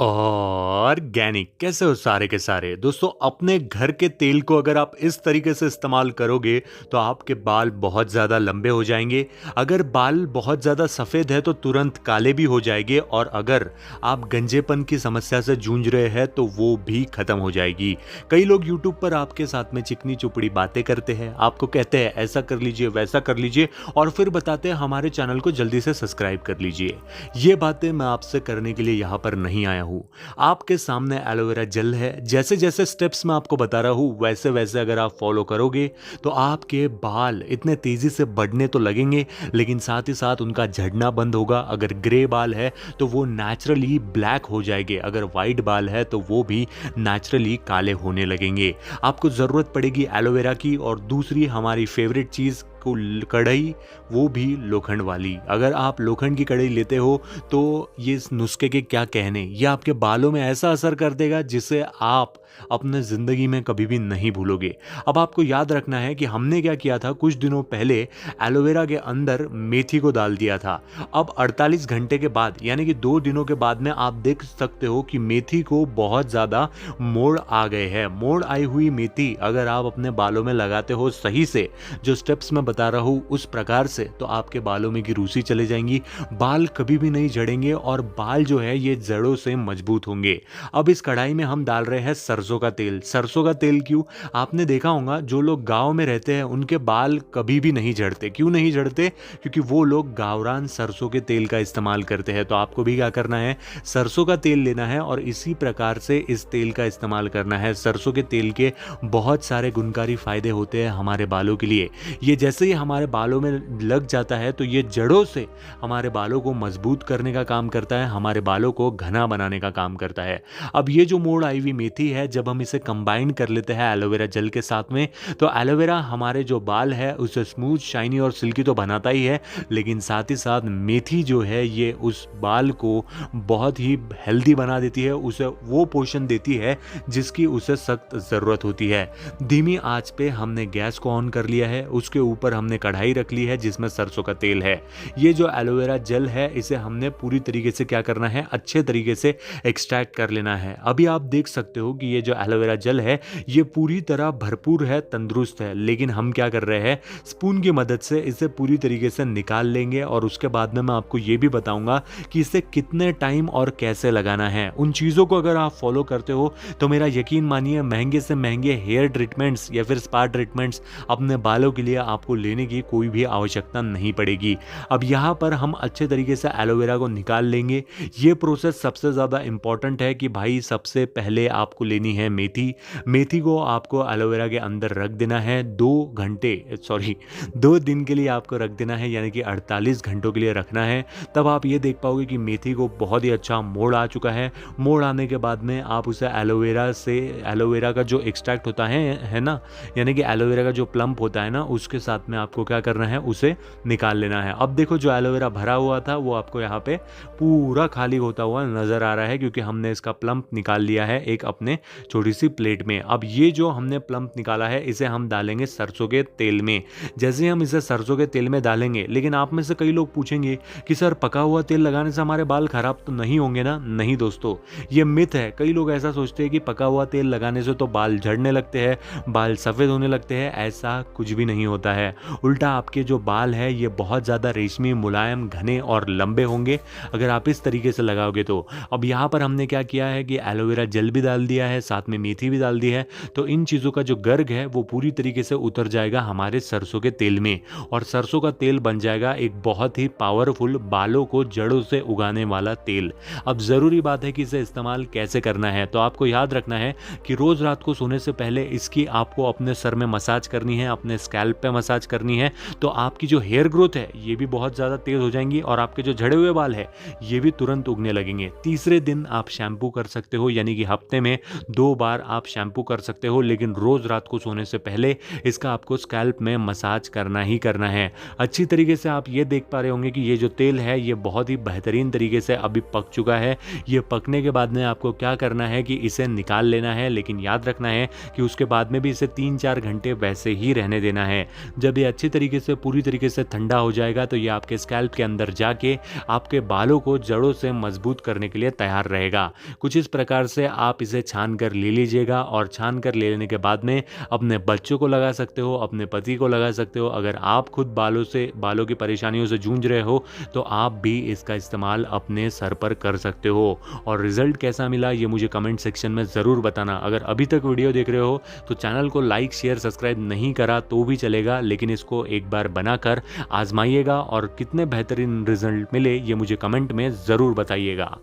Organic कैसे हो सारे के सारे दोस्तों। अपने घर के तेल को अगर आप इस तरीके से इस्तेमाल करोगे तो आपके बाल बहुत ज़्यादा लंबे हो जाएंगे। अगर बाल बहुत ज़्यादा सफ़ेद है तो तुरंत काले भी हो जाएंगे, और अगर आप गंजेपन की समस्या से जूझ रहे हैं तो वो भी ख़त्म हो जाएगी। कई लोग यूट्यूब पर आपके साथ में चिकनी चुपड़ी बातें करते हैं, आपको कहते हैं ऐसा कर लीजिए वैसा कर लीजिए, और फिर बताते हैं हमारे चैनल को जल्दी से सब्सक्राइब कर लीजिए। ये बातें मैं आपसे करने के लिए यहाँ पर नहीं आया हूँ। आपके सामने एलोवेरा जेल है। जैसे जैसे स्टेप्स मैं आपको बता रहा हूं वैसे वैसे अगर आप फॉलो करोगे तो आपके बाल इतने तेजी से बढ़ने तो लगेंगे, लेकिन साथ ही साथ उनका झड़ना बंद होगा। अगर ग्रे बाल है तो वो नेचुरली ब्लैक हो जाएंगे, अगर वाइट बाल है तो वो भी नेचुरली काले होने लगेंगे। आपको जरूरत पड़ेगी एलोवेरा की, और दूसरी हमारी फेवरेट चीज को कढ़ाई, वो भी लोखंड वाली। अगर आप लोखंड की कढ़ाई लेते हो तो ये इस नुस्खे के क्या कहने, ये आपके बालों में ऐसा असर कर देगा जिसे आप अपने ज़िंदगी में कभी भी नहीं भूलोगे। अब आपको याद रखना है कि हमने क्या किया था, कुछ दिनों पहले एलोवेरा के अंदर मेथी को डाल दिया था। अब 48 घंटे के बाद यानी कि 2 दिनों के बाद में आप देख सकते हो कि मेथी को बहुत ज़्यादा मोड़ आ गए हैं। मोड़ आई हुई मेथी अगर आप अपने बालों में लगाते हो सही से, जो स्टेप्स मैं बता रहा हूं उस प्रकार से, तो आपके बालों में की रूसी चले जाएंगी, बाल कभी भी नहीं झड़ेंगे और बाल जो है ये जड़ों से मजबूत होंगे। अब इस कढ़ाई में हम डाल रहे हैं सरसों का तेल। सरसों का तेल क्यों? आपने देखा होगा जो लोग गांव में रहते हैं उनके बाल कभी भी नहीं झड़ते। क्यों नहीं झड़ते? क्योंकि वो लोग गावरान सरसों के तेल का इस्तेमाल करते हैं। तो आपको भी क्या करना है, सरसों का तेल लेना है और इसी प्रकार से इस तेल का इस्तेमाल करना है। सरसों के तेल के बहुत सारे गुणकारी फायदे होते हैं हमारे बालों के लिए। ये जैसे ही हमारे बालों में लग जाता है तो ये जड़ों से हमारे बालों को मजबूत करने का काम करता है, हमारे बालों को घना बनाने का काम करता है। अब ये जो मोड़ आई हुई मेथी है, जब हम इसे कंबाइन कर लेते हैं एलोवेरा जेल के साथ में, तो एलोवेरा हमारे जो बाल है उसे स्मूथ, शाइनी और सिल्की तो बनाता ही है, लेकिन साथ ही साथ मेथी जो है ये उस बाल को बहुत ही हेल्दी बना देती है, उसे वो पोषण देती है जिसकी उसे सख्त ज़रूरत होती है। धीमी आंच पे हमने गैस को ऑन कर लिया है, उसके ऊपर हमने कढ़ाई रख ली है जिसमें सरसों का तेल है। ये जो एलोवेरा जेल है इसे हमने पूरी तरीके से क्या करना है, अच्छे तरीके से एक्सट्रैक्ट कर लेना है। अभी आप देख सकते हो कि ये जो एलोवेरा जेल है ये पूरी तरह भरपूर है, तंदुरुस्त है, लेकिन हम क्या कर रहे हैं, स्पून की मदद से इसे पूरी तरीके से निकाल लेंगे, और उसके बाद में मैं आपको ये भी बताऊंगा कि इसे कितने टाइम और कैसे लगाना है। उन चीज़ों को अगर आप फॉलो करते हो तो मेरा यकीन मानिए महंगे से महंगे हेयर ट्रीटमेंट्स या फिर स्पा ट्रीटमेंट्स अपने बालों के लिए आपको लेने की कोई भी आवश्यकता नहीं पड़ेगी। अब यहाँ पर हम अच्छे तरीके से एलोवेरा को निकाल लेंगे। ये प्रोसेस सबसे ज़्यादा इंपॉर्टेंट है कि भाई सबसे पहले आपको लेनी है मेथी। मेथी को आपको एलोवेरा के अंदर रख देना है 2 दिन के लिए आपको रख देना है, यानी कि 48 घंटों के लिए रखना है। तब आप ये देख पाओगे कि मेथी को बहुत ही अच्छा मोड़ आ चुका है। मोड़ आने के बाद में आप उसे एलोवेरा का जो एक्सट्रैक्ट होता है ना, यानी कि एलोवेरा का जो प्लम्प होता है ना, उसके साथ में आपको क्या करना है, उसे निकाल लेना है। अब देखो जो एलोवेरा भरा हुआ था वो आपको यहाँ पे पूरा खाली होता हुआ नजर आ रहा है, क्योंकि हमने इसका प्लम्प निकाल लिया है एक अपने छोटी सी प्लेट में। अब ये जो हमने प्लम्प निकाला है इसे हम डालेंगे सरसों के तेल में। जैसे ही हम इसे सरसों के तेल में डालेंगे, लेकिन आप में से कई लोग पूछेंगे कि सर पका हुआ तेल लगाने से हमारे बाल खराब तो नहीं होंगे ना? नहीं दोस्तों, ये मिथ है। कई लोग ऐसा सोचते हैं कि पका हुआ तेल लगाने से तो बाल झड़ने लगते हैं, बाल सफ़ेद होने लगते हैं। ऐसा कुछ भी नहीं होता है। उल्टा आपके जो बाल है ये बहुत ज़्यादा रेशमी, मुलायम, घने और लंबे होंगे अगर आप इस तरीके से लगाओगे तो। अब यहाँ पर हमने क्या किया है कि एलोवेरा जेल भी डाल दिया है, साथ में मेथी भी डाल दी है, तो इन चीज़ों का जो गर्ग है वो पूरी तरीके से उतर जाएगा हमारे सरसों के तेल में, और सरसों का तेल बन जाएगा एक बहुत ही पावरफुल बालों को जड़ों से उगाने वाला तेल। अब ज़रूरी बात है कि इसे इस्तेमाल कैसे करना है, तो आपको याद रखना है कि रोज़ रात को सोने से पहले इसकी आपको अपने सर में मसाज करनी है, अपने स्कैल्प पे मसाज करनी है। तो आपकी जो हेयर ग्रोथ है ये भी बहुत ज़्यादा तेज़ हो जाएंगी, और आपके जो झड़े हुए बाल है ये भी तुरंत उगने लगेंगे। तीसरे दिन आप शैम्पू कर सकते हो, यानी कि हफ्ते में 2 बार आप शैम्पू कर सकते हो, लेकिन रोज़ रात को सोने से पहले इसका आपको स्कैल्प में मसाज करना ही करना है। अच्छी तरीके से आप ये देख पा रहे होंगे कि ये जो तेल है ये बहुत ही बेहतरीन तरीके से अभी पक चुका है। ये पकने के बाद में आपको क्या करना है कि इसे निकाल लेना है, लेकिन याद रखना है कि उसके बाद में भी इसे 3-4 घंटे वैसे ही रहने देना है। जब ये अच्छी तरीके से पूरी तरीके से ठंडा हो जाएगा तो ये आपके स्कैल्प के अंदर जाके आपके बालों को जड़ों से मजबूत करने के लिए तैयार रहेगा। कुछ इस प्रकार से आप इसे छान कर ले लीजिएगा, और छान कर ले लेने के बाद में अपने बच्चों को लगा सकते हो, अपने पति को लगा सकते हो। अगर आप खुद बालों की परेशानियों से जूझ रहे हो तो आप भी इसका इस्तेमाल अपने सर पर कर सकते हो। और रिजल्ट कैसा मिला ये मुझे कमेंट सेक्शन में ज़रूर बताना। अगर अभी तक वीडियो देख रहे हो तो चैनल को लाइक शेयर सब्सक्राइब नहीं करा तो भी चलेगा, लेकिन इसको एक बार बनाकर आजमाइएगा और कितने बेहतरीन रिजल्ट मिले ये मुझे कमेंट में ज़रूर बताइएगा।